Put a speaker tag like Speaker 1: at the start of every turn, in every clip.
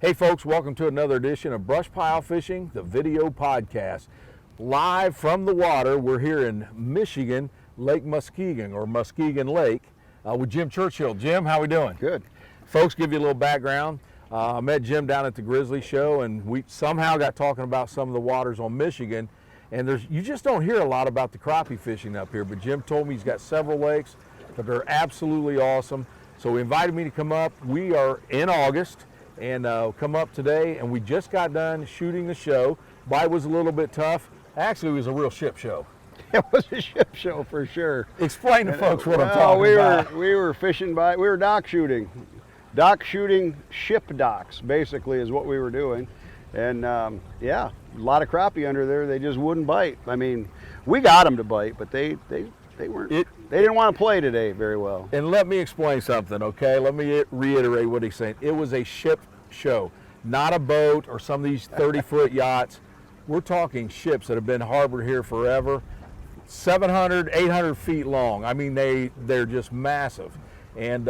Speaker 1: Hey folks, welcome to another edition of BrushPile Fishing, the video podcast. Live from the water, we're here in Michigan, Lake Muskegon, or Muskegon Lake, with Jim Churchill. Jim, how we doing?
Speaker 2: Good.
Speaker 1: Folks, give you a little background. I met Jim down at the Grizzly Show, and we somehow got talking about some of the waters on Michigan. And you just don't hear a lot about the crappie fishing up here, but Jim told me he's got several lakes that are absolutely awesome. So he invited me to come up. We are in August, and come up today, and we just got done shooting the show. Bite was a little bit tough. Actually, it was a real ship show.
Speaker 2: It was a ship show for sure.
Speaker 1: Explain to folks what I'm talking about.
Speaker 2: We were fishing we were dock shooting. Dock shooting ship docks, basically, is what we were doing. And yeah, a lot of crappie under there. They just wouldn't bite. I mean, we got them to bite, but they weren't. They didn't want to play today very well.
Speaker 1: And let me explain something, okay? Let me reiterate what he's saying. It was a ship show, not a boat or some of these 30-foot yachts. We're talking ships that have been harbored here forever, 700, 800 feet long. I mean, they're just massive. And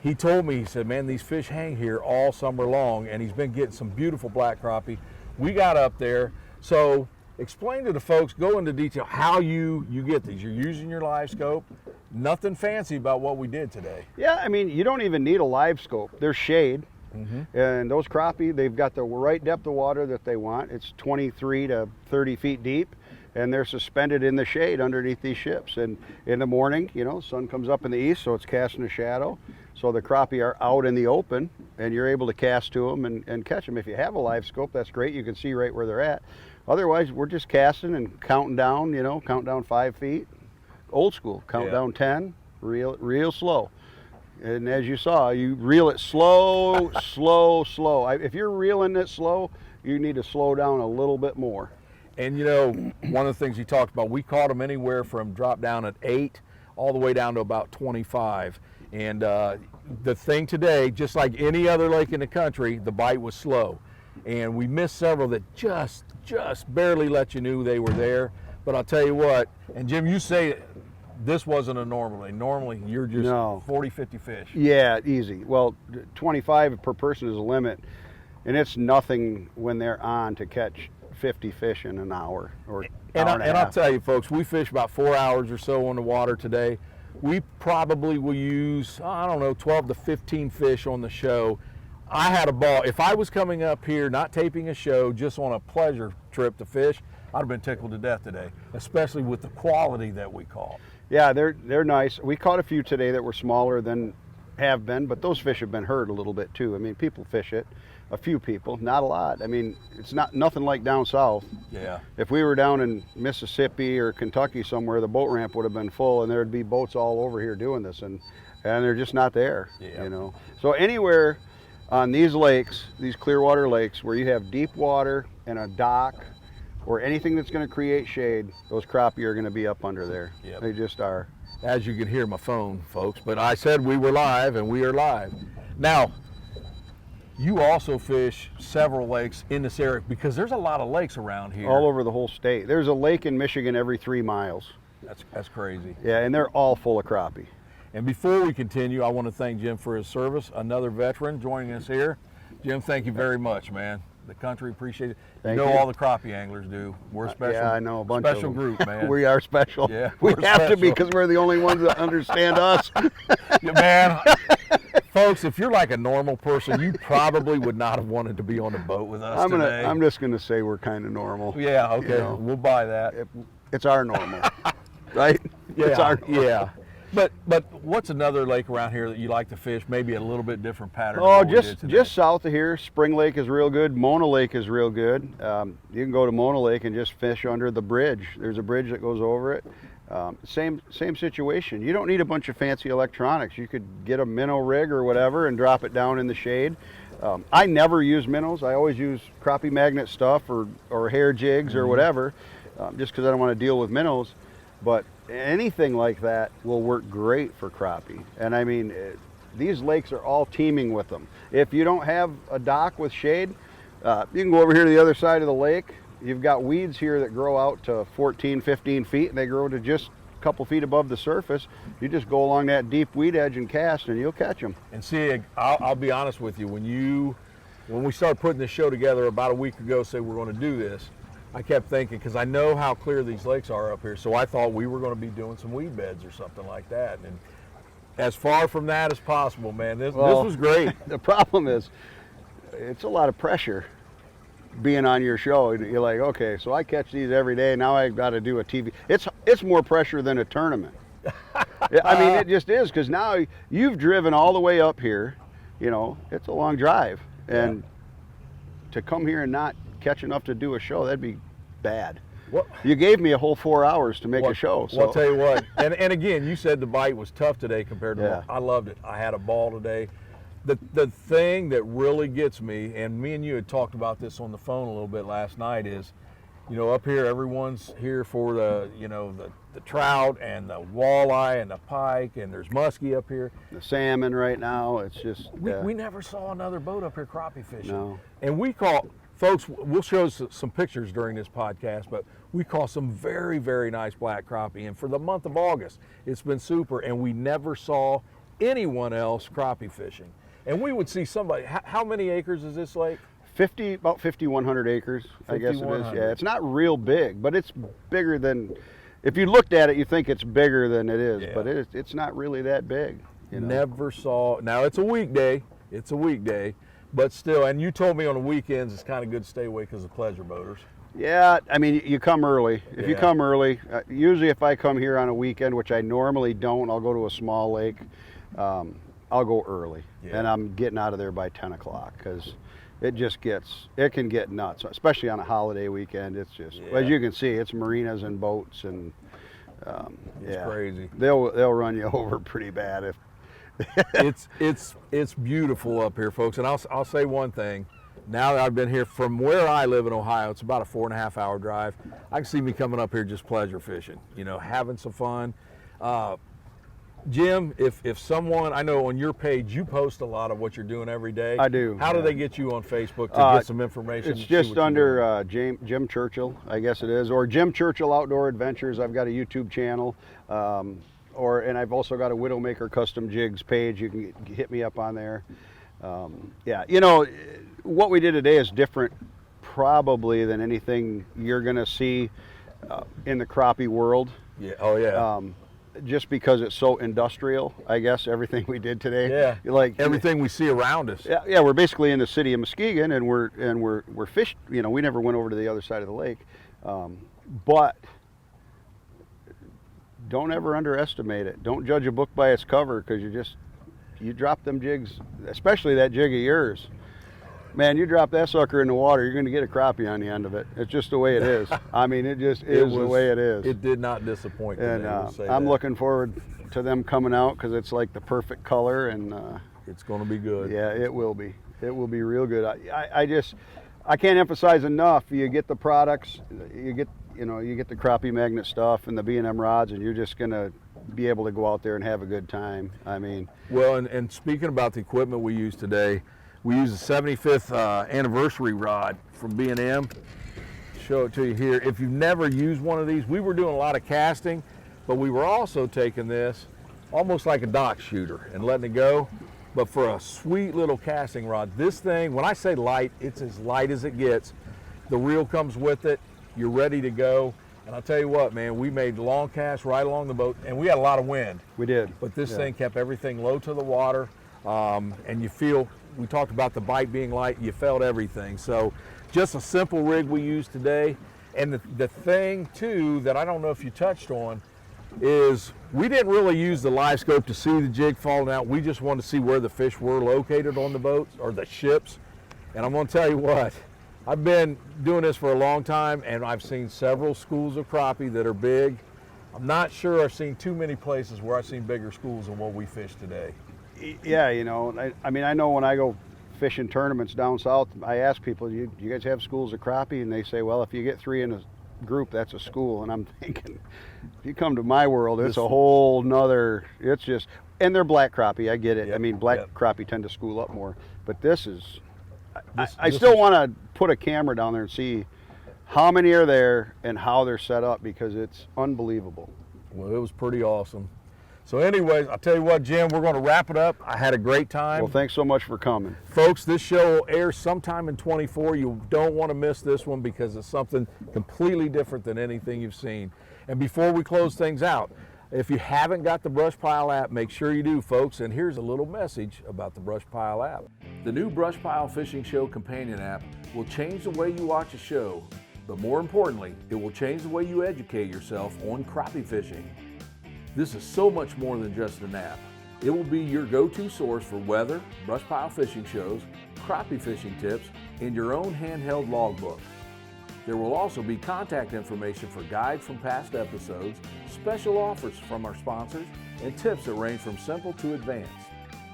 Speaker 1: he told me, he said, man, these fish hang here all summer long, and he's been getting some beautiful black crappie. We got up there, so explain to the folks, go into detail how you get these. You're using your live scope. Nothing fancy about what we did today.
Speaker 2: Yeah, I mean, you don't even need a live scope. There's shade. And those crappie, they've got the right depth of water that they want. It's 23 to 30 feet deep, and they're suspended in the shade underneath these ships. And in the morning, you know, sun comes up in the east, so it's casting a shadow. So the crappie are out in the open, and you're able to cast to them and catch them. If you have a live scope, that's great. You can see right where they're at. Otherwise, we're just casting and counting down, you know, count down 5 feet. Old school, count down 10, real slow. And as you saw, you reel it slow, slow. If you're reeling it slow, you need to slow down a little bit more.
Speaker 1: And you know, one of the things he talked about, we caught them anywhere from drop down at 8 all the way down to about 25. And the thing today, just like any other lake in the country, the bite was slow. And we missed several that just barely let you know they were there. But I'll tell you what, and Jim, you say this wasn't a normal day. Normally, you're just 40, 50 fish.
Speaker 2: Yeah, easy. Well, 25 per person is a limit, and it's nothing when they're on to catch 50 fish in an hour or hour and a half.
Speaker 1: I'll tell you, folks, we fished about 4 hours or so on the water today. We probably will use, I don't know, 12 to 15 fish on the show. I had a ball. If I was coming up here, not taping a show, just on a pleasure trip to fish, I'd have been tickled to death today, especially with the quality that we caught.
Speaker 2: Yeah, they're nice. We caught a few today that were smaller than have been, but those fish have been hurt a little bit too. I mean, people fish it, a few people, not a lot. I mean, it's nothing like down south.
Speaker 1: Yeah.
Speaker 2: If we were down in Mississippi or Kentucky somewhere, the boat ramp would have been full, and there'd be boats all over here doing this, and they're just not there.
Speaker 1: Yeah.
Speaker 2: You know. So anywhere on these lakes, these Clearwater lakes, where you have deep water and a dock, or anything that's going to create shade, those crappie are going to be up under there.
Speaker 1: Yep.
Speaker 2: They just are.
Speaker 1: As you can hear my phone, folks, but I said we were live, and we are live. Now, you also fish several lakes in this area, because there's a lot of lakes around here.
Speaker 2: All over the whole state. There's a lake in Michigan every 3 miles.
Speaker 1: That's crazy.
Speaker 2: Yeah, and they're all full of crappie.
Speaker 1: And before we continue, I want to thank Jim for his service, another veteran joining us here. Jim, thank you very much, man. The country appreciates it.
Speaker 2: Thank
Speaker 1: you.
Speaker 2: you.
Speaker 1: All the crappie anglers do. We're special.
Speaker 2: Yeah, I know, a bunch
Speaker 1: special
Speaker 2: of them.
Speaker 1: group, man.
Speaker 2: We are special.
Speaker 1: Yeah,
Speaker 2: we
Speaker 1: we're
Speaker 2: have to be,
Speaker 1: special.
Speaker 2: because we're the only ones that understand us.
Speaker 1: Yeah, man, folks, if you're like a normal person, you probably would not have wanted to be on a boat with us today.
Speaker 2: I'm just gonna say we're kind of normal.
Speaker 1: Yeah, okay,
Speaker 2: You know,
Speaker 1: we'll buy that.
Speaker 2: it's our normal, right?
Speaker 1: Yeah,
Speaker 2: It's our normal.
Speaker 1: yeah. But what's another lake around here that you like to fish? Maybe a little bit different pattern.
Speaker 2: Oh,
Speaker 1: than what we did today?
Speaker 2: just south of here, Spring Lake is real good. Mona Lake is real good. You can go to Mona Lake and just fish under the bridge. There's a bridge that goes over it. Same situation. You don't need a bunch of fancy electronics. You could get a minnow rig or whatever and drop it down in the shade. I never use minnows. I always use crappie magnet stuff or hair jigs or whatever, just because I don't want to deal with minnows. But anything like that will work great for crappie. And I mean, these lakes are all teeming with them. If you don't have a dock with shade, you can go over here to the other side of the lake. You've got weeds here that grow out to 14, 15 feet, and they grow to just a couple feet above the surface. You just go along that deep weed edge and cast, and you'll catch them.
Speaker 1: And see, I'll be honest with you, when you when we started putting this show together about a week ago, say we're going to do this, I kept thinking, because I know how clear these lakes are up here, so I thought we were going to be doing some weed beds or something like that. And as far from that as possible, man. This was great.
Speaker 2: The problem is, it's a lot of pressure being on your show. You're like, okay, so I catch these every day. Now I got to do a TV. It's more pressure than a tournament. I mean, it just is, because now you've driven all the way up here. You know, it's a long drive, and to come here and not catch enough to do a show, that'd be bad.
Speaker 1: What?
Speaker 2: You gave me a whole 4 hours to make a show. So.
Speaker 1: Well, I'll tell you what, and again, you said the bite was tough today compared to
Speaker 2: Yeah.
Speaker 1: I loved it. I had a ball today. The thing that really gets me, and me and you had talked about this on the phone a little bit last night, is, you know, up here everyone's here for the, you know, the trout and the walleye and the pike, and there's muskie up here.
Speaker 2: The salmon right now, it's just...
Speaker 1: We never saw another boat up here crappie fishing.
Speaker 2: No.
Speaker 1: And we caught, folks, we'll show some pictures during this podcast, but we caught some very, very nice black crappie. And for the month of August, it's been super, and we never saw anyone else crappie fishing. And we would see somebody, how many acres is this lake?
Speaker 2: About 5,100 acres, I guess it is.
Speaker 1: 5,100.
Speaker 2: Yeah, it's not real big, but it's bigger than, if you looked at it, you think it's bigger than it is, but it's not really that big. You know?
Speaker 1: Never saw, now it's a weekday, but still, and you told me on the weekends it's kind of good to stay away because of pleasure boaters.
Speaker 2: Yeah, I mean, you come early. If you come early, usually if I come here on a weekend, which I normally don't, I'll go to a small lake. I'll go early, and I'm getting out of there by 10 o'clock, because it can get nuts, especially on a holiday weekend. It's just, as you can see, it's marinas and boats, and
Speaker 1: it's crazy.
Speaker 2: They'll run you over pretty bad if.
Speaker 1: it's beautiful up here, folks. And I'll say one thing. Now that I've been here, from where I live in Ohio, it's about a 4.5 hour drive. I can see me coming up here just pleasure fishing, you know, having some fun. Jim, if someone, I know on your page you post a lot of what you're doing every day.
Speaker 2: I do.
Speaker 1: How do they get you on Facebook to get some information?
Speaker 2: It's just under Jim Churchill, I guess it is, or Jim Churchill Outdoor Adventures. I've got a YouTube channel, and I've also got a Widowmaker Custom Jigs page. You can hit me up on there. Yeah, you know, what we did today is different probably than anything you're going to see in the crappie world.
Speaker 1: Yeah. Oh yeah.
Speaker 2: Just because it's so industrial, I guess, everything we did today.
Speaker 1: Yeah.
Speaker 2: Like
Speaker 1: everything we see around us.
Speaker 2: Yeah, we're basically in the city of Muskegon, and we're fish. You know, we never went over to the other side of the lake, but don't ever underestimate it. Don't judge a book by its cover, because you drop them jigs, especially that jig of yours. Man, you drop that sucker in the water, you're going to get a crappie on the end of it. It's just the way it is. I mean, it just is the way it is.
Speaker 1: It did not disappoint
Speaker 2: and
Speaker 1: today,
Speaker 2: I'm looking forward to them coming out, because it's like the perfect color, and
Speaker 1: it's going to be good.
Speaker 2: Yeah, it will be. It will be real good. I can't emphasize enough. You get the products, you get the crappie magnet stuff and the B&M rods, and you're just going to be able to go out there and have a good time. I mean,
Speaker 1: well, and speaking about the equipment we used today, we used a 75th anniversary rod from B&M. Show it to you here. If you've never used one of these, we were doing a lot of casting, but we were also taking this almost like a dock shooter and letting it go, but for a sweet little casting rod. This thing, when I say light, it's as light as it gets. The reel comes with it. You're ready to go. And I'll tell you what, man, we made long casts right along the boat, and we had a lot of wind.
Speaker 2: We did.
Speaker 1: But this thing kept everything low to the water, and you feel, we talked about the bite being light, you felt everything. So just a simple rig we used today. And the thing too that I don't know if you touched on is we didn't really use the live scope to see the jig falling out. We just wanted to see where the fish were located on the boats or the ships. And I'm going to tell you what, I've been doing this for a long time, and I've seen several schools of crappie that are big. I'm not sure I've seen too many places where I've seen bigger schools than what we fished today.
Speaker 2: Yeah, you know, I mean, I know when I go fishing tournaments down south, I ask people, do you guys have schools of crappie? And they say, well, if you get 3 in a group, that's a school. And I'm thinking, if you come to my world, it's a whole nother, it's just, and they're black crappie, I get it. I mean, black crappie tend to school up more, but this is, I still want to put a camera down there and see how many are there and how they're set up, because it's unbelievable.
Speaker 1: Well, it was pretty awesome. So anyways, I'll tell you what, Jim, we're going to wrap it up. I had a great time.
Speaker 2: Well, thanks so much for coming.
Speaker 1: Folks, this show will air sometime in 24. You don't want to miss this one because it's something completely different than anything you've seen. And before we close things out, if you haven't got the BrushPile app, make sure you do, folks. And here's a little message about the BrushPile app. The new BrushPile Fishing Show companion app will change the way you watch a show, but more importantly, it will change the way you educate yourself on crappie fishing. This is so much more than just an app. It will be your go-to source for weather, BrushPile fishing shows, crappie fishing tips, and your own handheld logbook. There will also be contact information for guides from past episodes, special offers from our sponsors, and tips that range from simple to advanced.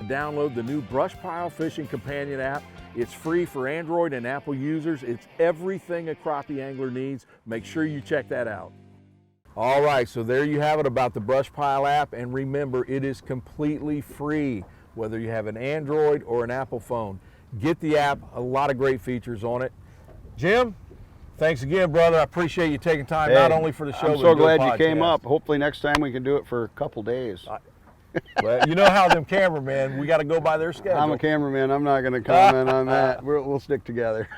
Speaker 1: Download the new BrushPile Fishing Companion app. It's free for Android and Apple users. It's everything a crappie angler needs. Make sure you check that out. All right, so there you have it about the BrushPile app, and remember, it is completely free, whether you have an Android or an Apple phone. Get the app, a lot of great features on it. Jim, thanks again, brother. I appreciate you taking time, not only for the show,
Speaker 2: I'm
Speaker 1: but
Speaker 2: so
Speaker 1: the
Speaker 2: glad
Speaker 1: podcast.
Speaker 2: you came up. Hopefully next time we can do it for a couple days.
Speaker 1: Well, you know how them cameramen, we got to go by their schedule.
Speaker 2: I'm a cameraman. I'm not going to comment on that. We'll stick together.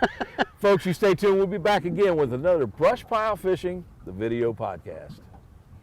Speaker 1: Folks, you stay tuned. We'll be back again with another BrushPile Fishing, the video podcast.